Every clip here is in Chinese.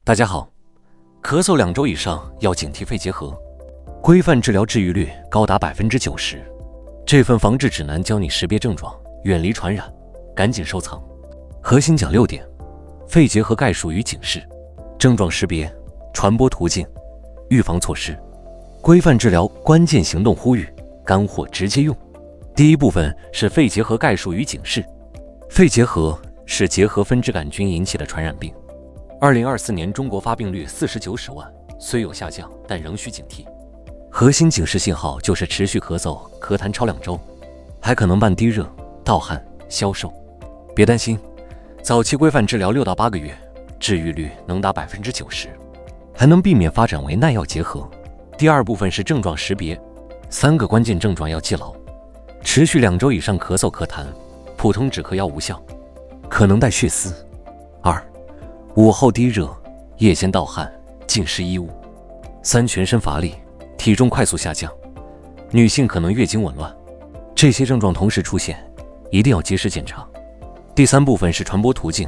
大家好，咳嗽2周以上要警惕肺结核，规范治疗治愈率高达90%。这份防治指南教你识别症状，远离传染，赶紧收藏。核心讲6点：肺结核概述与警示、症状识别、传播途径、预防措施、规范治疗关键行动呼吁，干货直接用。第一部分是肺结核概述与警示。肺结核是结核分支杆菌引起的传染病。2024年中国发病率40-90万，虽有下降，但仍需警惕。核心警示信号就是持续咳嗽、咳痰超2周，还可能伴低热、盗汗、消瘦。别担心，早期规范治疗6到8个月，治愈率能达90%，还能避免发展为耐药结核。第二部分是症状识别，3个关键症状要记牢：持续2周以上咳嗽咳痰，普通止咳药无效，可能带血丝。2、午后低热，夜间盗汗，浸湿衣物。3、全身乏力，体重快速下降，女性可能月经紊乱。这些症状同时出现，一定要及时检查。第3部分是传播途径，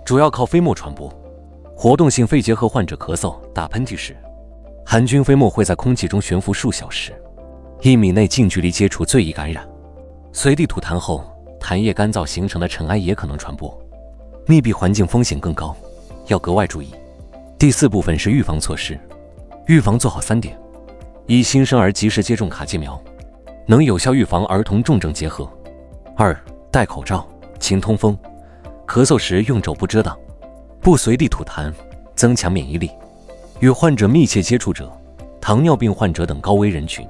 主要靠飞沫传播。活动性肺结核患者咳嗽、打喷嚏时，含菌飞沫会在空气中悬浮数小时，1米内近距离接触最易感染。随地吐痰后，痰液干燥形成的尘埃也可能传播，密闭环境风险更高，要格外注意。第4部分是预防措施，预防做好3点：1、新生儿及时接种卡介苗，能有效预防儿童重症结核。2、戴口罩，勤通风，咳嗽时用肘部遮挡，不随地吐痰，增强免疫力。与患者密切接触者、糖尿病患者等高危人群，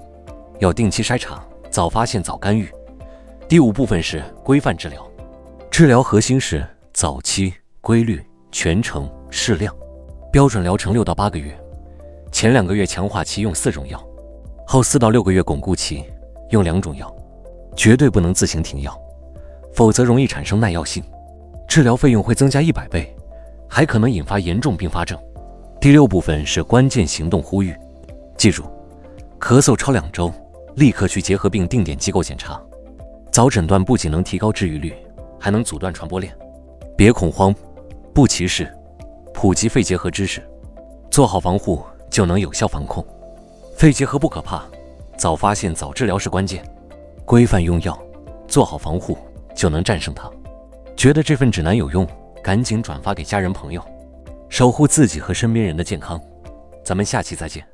要定期筛查，早发现早干预。第5部分是规范治疗，治疗核心是早期、规律、全程、适量。标准疗程6到8个月，前2个月强化期用4种药，后4到6个月巩固期用2种药，绝对不能自行停药，否则容易产生耐药性，治疗费用会增加100倍，还可能引发严重并发症。第6部分是关键行动呼吁，记住，咳嗽超2周，立刻去结核病定点机构检查。早诊断不仅能提高治愈率，还能阻断传播链。别恐慌，不歧视，普及肺结核知识，做好防护就能有效防控。肺结核不可怕，早发现早治疗是关键。规范用药，做好防护就能战胜它。觉得这份指南有用，赶紧转发给家人朋友，守护自己和身边人的健康。咱们下期再见。